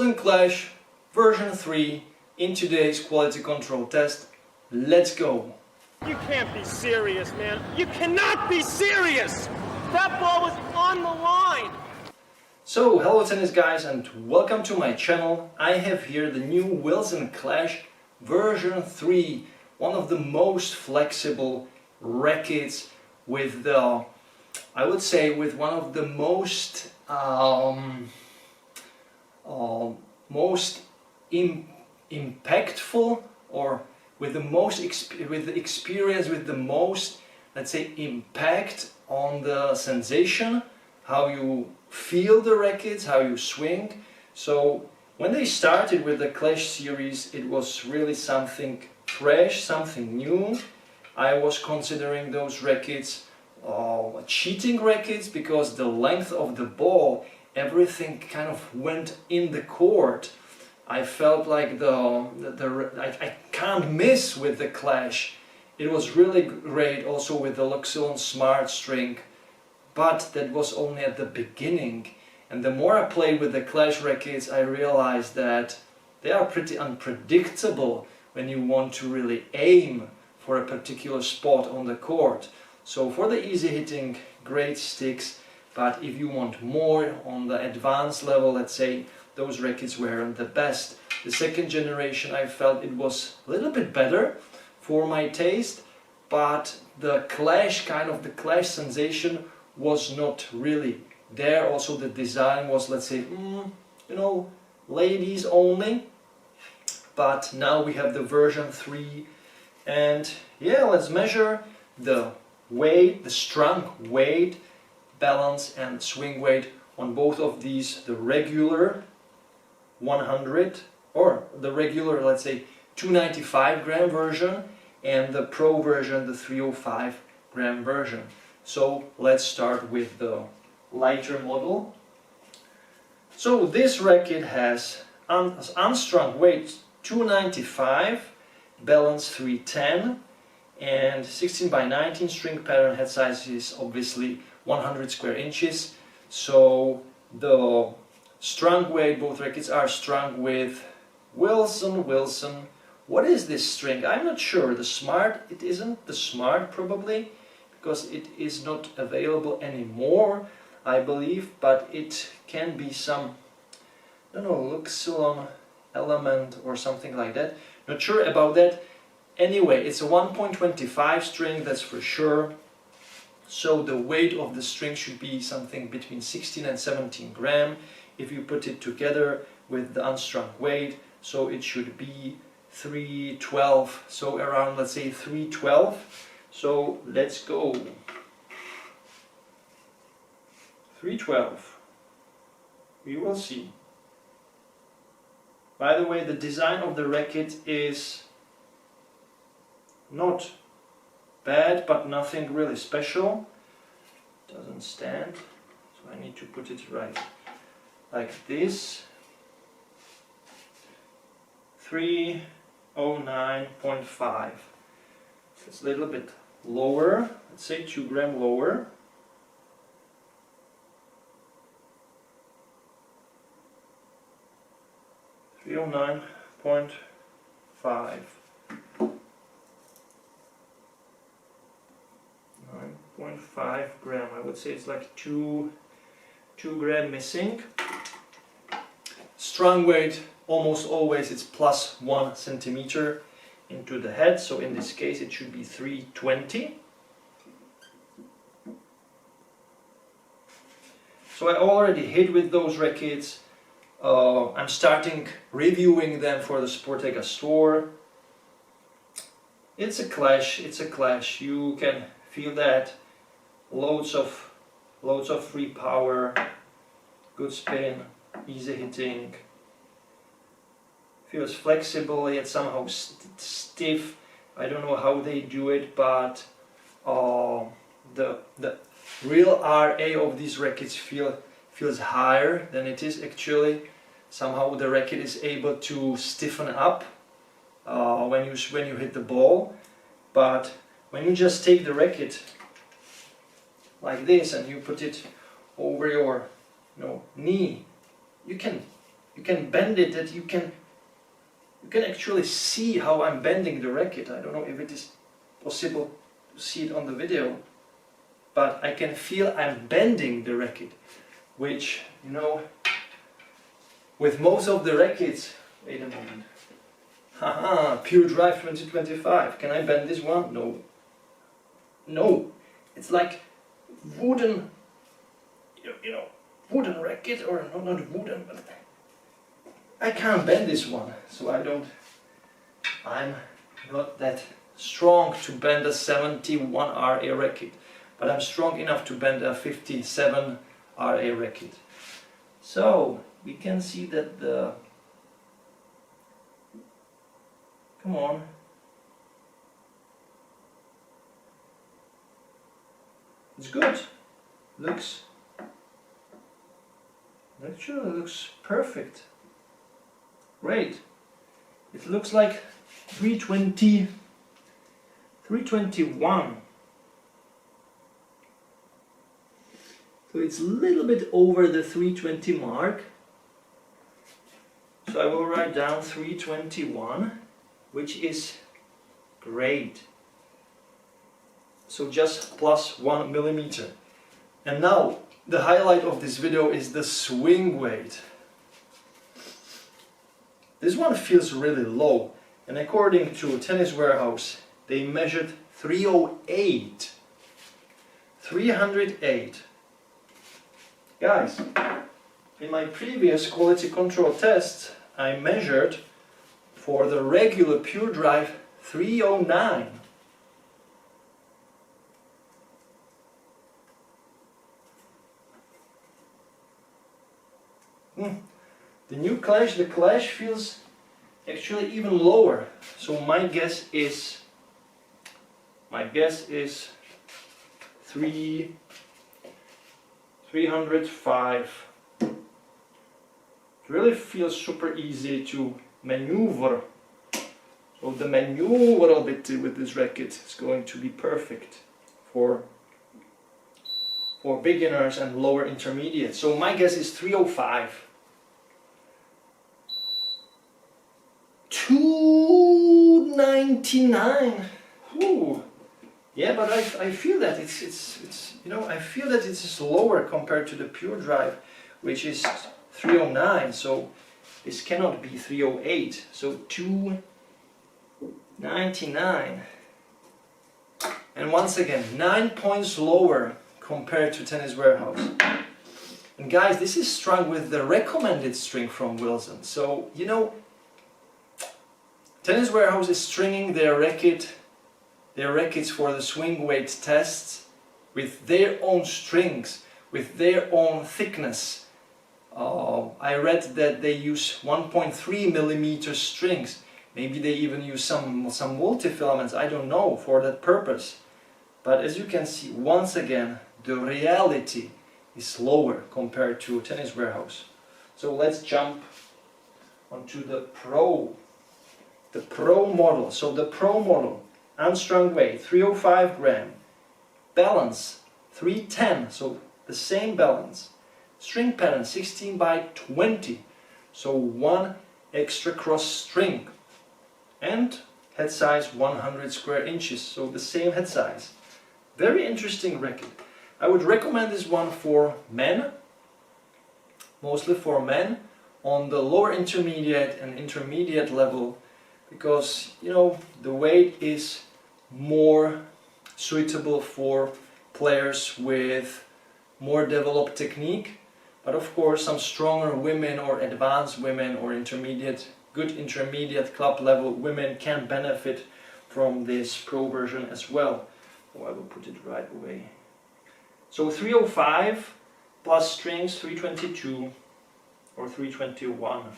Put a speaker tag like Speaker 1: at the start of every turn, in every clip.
Speaker 1: Wilson Clash version 3 in today's quality control test. Let's go!
Speaker 2: You can't be serious, man. You cannot be serious! That ball was on the line!
Speaker 1: So, hello tennis guys and welcome to my channel. I have here the new Wilson Clash version 3, one of the most flexible rackets with the, I would say, with one of the most impactful, or with the most experience with the most, let's say, impact on the sensation, how you feel the rackets, how you swing. So when they started with the Clash series, it was really something fresh, something new. I was considering those rackets cheating rackets, because the length of the ball, everything kind of went in the court. I felt like I can't miss with the Clash. It was really great also with the Luxilon Smart string, but that was only at the beginning. And the more I played with the Clash rackets, I realized that they are pretty unpredictable when you want to really aim for a particular spot on the court. So for the easy hitting, great sticks, but if you want more on the advanced level, let's say, those rackets weren't the best. The second generation, I felt it was a little bit better for my taste, but the Clash, the Clash sensation was not really there. Also the design was, let's say, ladies only. But now we have the version 3, and yeah, let's measure the weight, the strung weight, balance and swing weight on both of these, the regular 100, or the regular, let's say, 295 gram version, and the pro version, the 305 gram version. So let's start with the lighter model. So this racket has unstrung weight 295, balance 310, and 16 by 19 string pattern. Head size is obviously 100 square inches. So the strung weight, both rackets are strung with Wilson. What is this string? I'm not sure. The Smart, it isn't the Smart probably, because it is not available anymore, I believe, but it can be some, I don't know, Luxilon element or something like that. Not sure about that. Anyway, it's a 1.25 string, that's for sure. So the weight of the string should be something between 16 and 17 gram if you put it together with the unstrung weight. So it should be 312, so around, let's say, 312. So let's go. 312. We will see. By the way, the design of the racket is not bad, but nothing really special. Doesn't stand, so I need to put it right like this. 309.5. It's a little bit lower, let's say 2 gram lower. .5. 9.5 gram. I would say it's like 2 gram missing. Strung weight, almost always it's plus 1 centimeter into the head, so in this case it should be 320. So I already hit with those rackets. I'm starting reviewing them for the Sportega store. It's a Clash, you can feel that. Loads of free power, good spin, easy hitting. Feels flexible yet somehow stiff. I don't know how they do it, but the real RA of these rackets feels higher than it is actually. Somehow the racket is able to stiffen up when you hit the ball, but when you just take the racket like this and you put it over your knee, you can can bend it that you can actually see how I'm bending the racket. I don't know if it is possible to see it on the video, but I can feel I'm bending the racket, which, you know, with most of the rackets, wait a moment, haha, Pure Drive 2025, can I bend this one? No. No, it's like wooden, you know, wooden racket, or not wooden, but I can't bend this one, so I'm not that strong to bend a 71 RA racket, but I'm strong enough to bend a 57 RA racket. So we can see that come on, it's good, actually looks perfect. Great. It looks like 320, 321. So it's a little bit over the 320 mark. So I will write down 321, which is great. So just plus 1 millimeter. And now the highlight of this video is the swing weight. This one feels really low, and according to Tennis Warehouse, they measured 308. 308. Guys, in my previous quality control tests, I measured for the regular Pure Drive 309. The new Clash, the Clash feels actually even lower. So my guess is 305. It really feels super easy to maneuver. So the manooovrlbity with this racket is going to be perfect for beginners and lower intermediate. So my guess is 305. 299. Ooh. Yeah, but I feel that it's you know, I feel that it's lower compared to the Pure Drive, which is 309. So this cannot be 308. So 299. And once again, 9 points lower compared to Tennis Warehouse. And guys, this is strung with the recommended string from Wilson. So, you know, Tennis Warehouse is stringing their rackets for the swing weight tests with their own strings, with their own thickness. I read that they use 1.3 millimeter strings. Maybe they even use some multi-filaments, I don't know, for that purpose. But as you can see, once again, the reality is lower compared to Tennis Warehouse. So let's jump onto the Pro model. So the Pro model, unstrung weight 305 gram, balance 310, so the same balance, string pattern 16 by 20, so one extra cross string, and head size 100 square inches, so the same head size. Very interesting racket. I would recommend this one for men, mostly for men on the lower intermediate and intermediate level, because, you know, the weight is more suitable for players with more developed technique. But of course, some stronger women or advanced women or good intermediate club level women can benefit from this Pro version as well. Oh, I will put it right away. So 305 plus strings 322 or 321.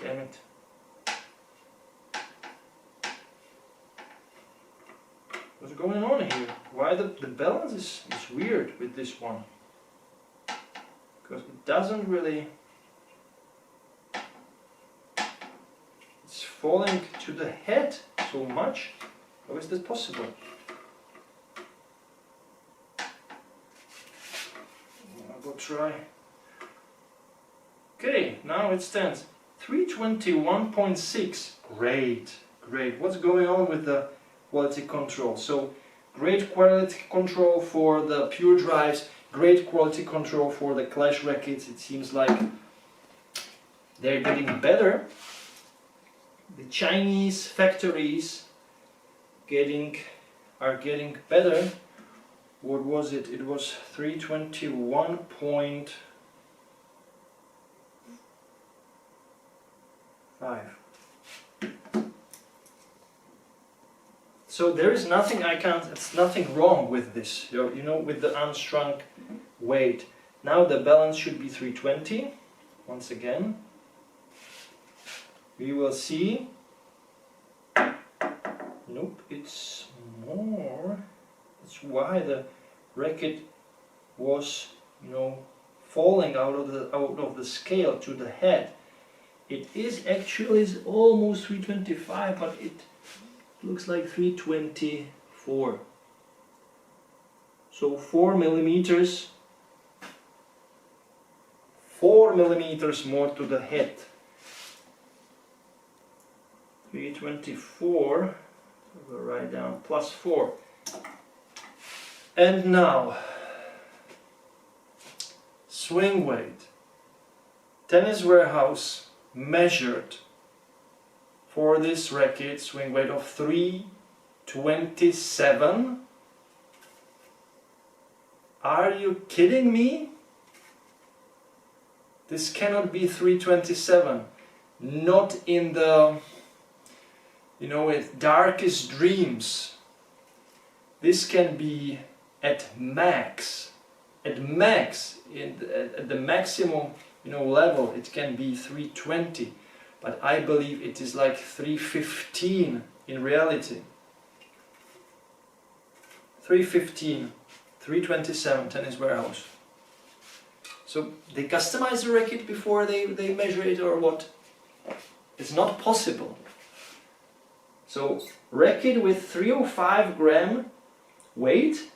Speaker 1: Damn it. What's going on here? Why the balance is weird with this one? Because it doesn't really... It's falling to the head so much. How is this possible? I'll go try. Okay, now it stands 321.6. Great, great. What's going on with the quality control? So, great quality control for the pure drives, great quality control for the clash rackets. It seems like they're getting better. The Chinese factories are getting better. What was it? It was 321.5. So there is nothing it's nothing wrong with this, you know, with the unstrung weight. Now the balance should be 320. Once again, we will see. Nope, it's more. That's why the racket was, you know, falling out of the scale to the head. It is actually almost 325, but it looks like 324. So 4 millimeters more to the head. 324. We'll write down plus 4. And now, swing weight. Tennis Warehouse measured for this racket swing weight of 327. Are you kidding me? This cannot be 327. Not in the, you know, with darkest dreams. This can be at max. At the maximum, you know, level, it can be 320. But I believe it is like 315 in reality. 315, 327, Tennis Warehouse. So they customize the racket before they measure it, or what? It's not possible. So racket with 305 gram weight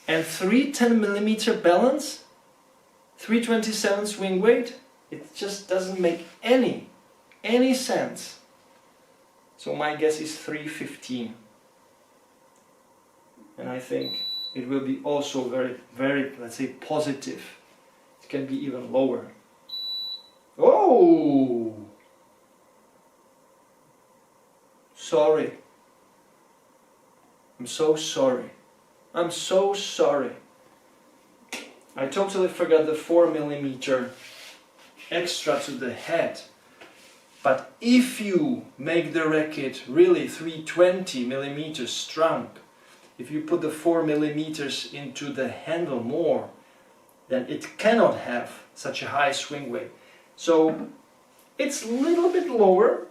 Speaker 1: and 310 millimeter balance, 327 swing weight, it just doesn't make any sense. So my guess is 315. And I think it will be also very, let's say, positive. It can be even lower. Oh! Sorry. I'm so sorry. I'm so sorry. I totally forgot the 4 millimeter extra to the head. But if you make the racket really 320 millimeters strung, if you put the 4 millimeters into the handle more, then it cannot have such a high swing weight. So it's a little bit lower,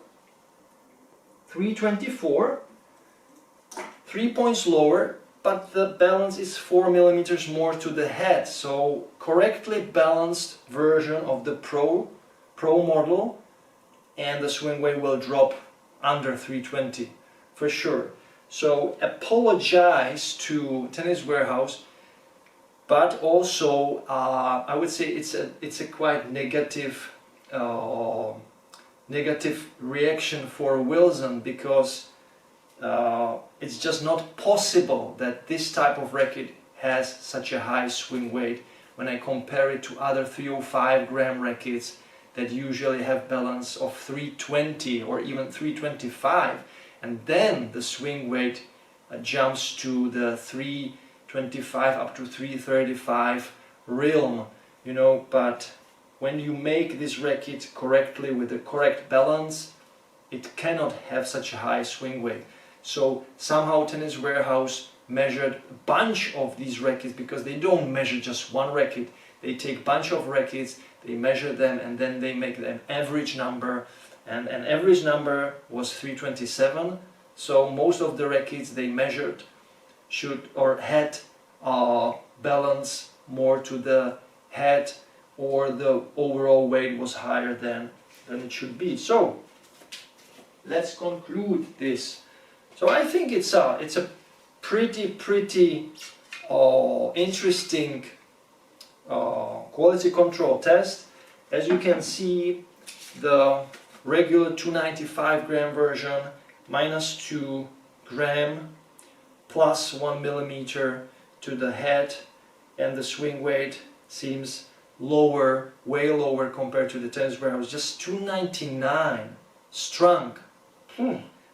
Speaker 1: 324, 3 points lower, but the balance is 4 millimeters more to the head. So correctly balanced version of the Pro model, and the swing weight will drop under 320 for sure. So apologize to Tennis Warehouse, but also I would say it's a quite negative reaction for Wilson, because it's just not possible that this type of racket has such a high swing weight when I compare it to other 305 gram rackets that usually have balance of 320 or even 325, and then the swing weight jumps to the 325 up to 335 realm, you know. But when you make this racket correctly with the correct balance, it cannot have such a high swing weight. So somehow Tennis Warehouse measured a bunch of these rackets, because they don't measure just one racket. They take a bunch of rackets, they measure them, and then they make an average number. And an average number was 327. So most of the rackets they measured had balance more to the head, or the overall weight was higher than it should be. So let's conclude this. So I think it's a pretty interesting quality control test. As you can see, the regular 295 gram version -2 gram plus 1 millimeter to the head, and the swing weight seems lower, way lower compared to the Tennis Warehouse, just 299 strung.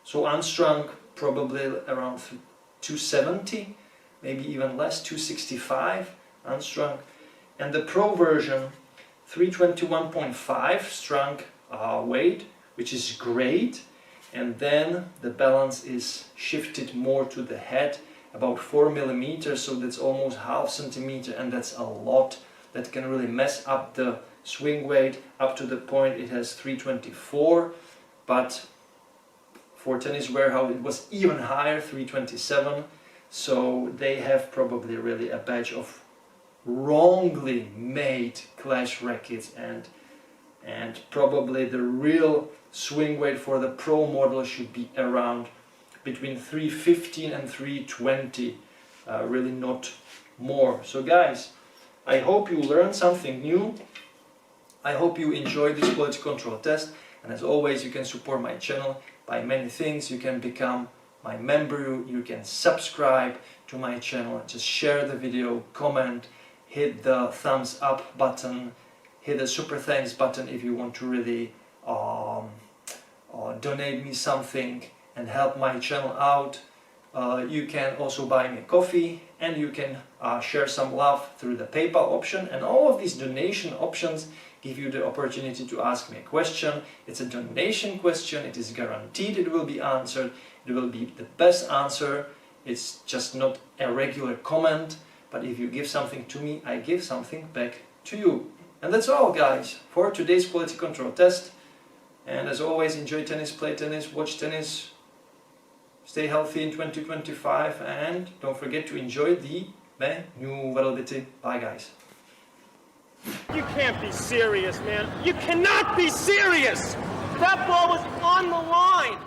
Speaker 1: So unstrung probably around 270, maybe even less, 265 unstrung. And the Pro version 321.5 strung weight, which is great. And then the balance is shifted more to the head, about 4 millimeters, so that's almost half centimeter, and that's a lot. That can really mess up the swing weight. Up to the point it has 324, but for Tennis Warehouse it was even higher, 327. So they have probably really a batch of wrongly made clash rackets, and probably the real swing weight for the Pro model should be around between 315 and 320, really not more. So guys, I hope you learned something new. I hope you enjoyed this quality control test, and as always you can support my channel by many things. You can become my member, you can subscribe to my channel, just share the video, comment, hit the thumbs up button, hit the super thanks button if you want to really donate me something and help my channel out. You can also buy me a coffee, and you can share some love through the PayPal option, and all of these donation options give you the opportunity to ask me a question. It's a donation question, it is guaranteed it will be answered, it will be the best answer. It's just not a regular comment, but if you give something to me, I give something back to you. And that's all guys for today's quality control test. And as always, enjoy tennis, play tennis, watch tennis, stay healthy in 2025, and don't forget to enjoy the manooovrlbity. Bye guys.
Speaker 2: You can't be serious, man. You cannot be serious! That ball was on the line!